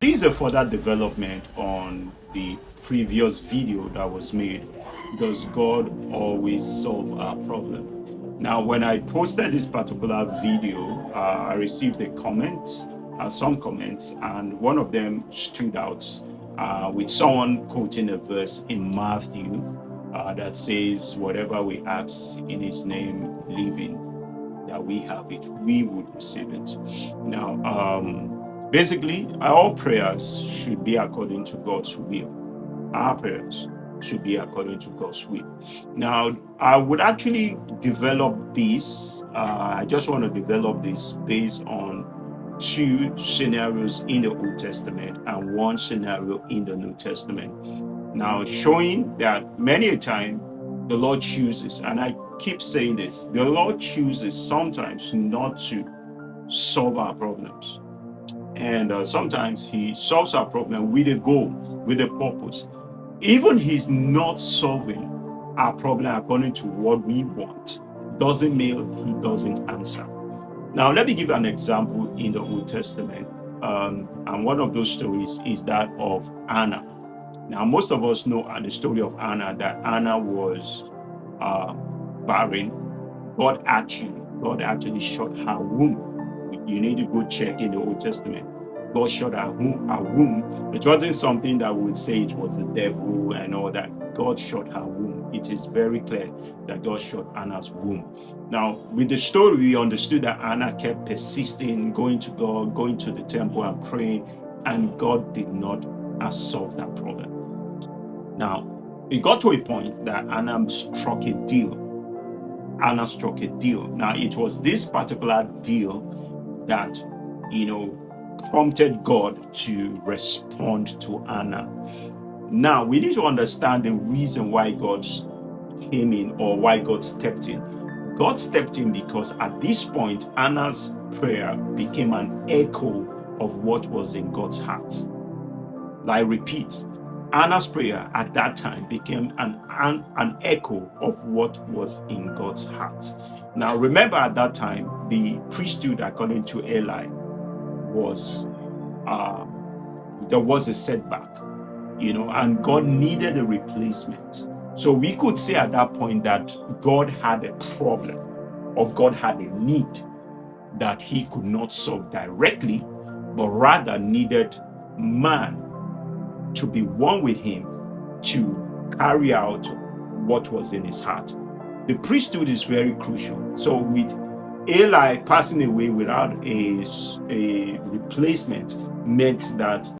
This is a further development on the previous video that was made. Does God always solve our problem? Now, when I posted this particular video, I received a comment, some comments, and one of them stood out with someone quoting a verse in Matthew that says, "Whatever we ask in His name, believing that we have it, we would receive it." Now, basically, our prayers should be according to God's will. Our prayers should be according to God's will. Now, I would actually develop this. I just want to develop this based on two scenarios in the Old Testament and one scenario in the New Testament. Now, showing that many a time the Lord chooses, and I keep saying this, the Lord chooses sometimes not to solve our problems. And sometimes He solves our problem with a goal, with a purpose. Even He's not solving our problem according to what we want, doesn't mean He doesn't answer. Now, let me give an example in the Old Testament. And one of those stories is that of Anna. Now, most of us know the story of Anna, that Anna was barren. God actually shut her womb. You need to go check in the Old Testament. God shut her womb. It wasn't something that we would say it was the devil and all that. God shut her womb. It is very clear that God shut Anna's womb. Now, with the story, we understood that Anna kept persisting, going to God, going to the temple and praying, and God did not solve that problem. Now, it got to a point that Anna struck a deal. Now, it was this particular deal that, prompted God to respond to Anna. Now, we need to understand the reason why God came in, or why God stepped in. God stepped in because at this point, Anna's prayer became an echo of what was in God's heart. I repeat, Anna's prayer at that time became an echo of what was in God's heart. Now, remember, at that time, the priesthood, according to Eli, was there was a setback, and God needed a replacement. So we could say at that point that God had a problem, or God had a need that He could not solve directly, but rather needed man to be one with Him to carry out what was in His heart. The priesthood is very crucial. So with Eli passing away without a replacement meant that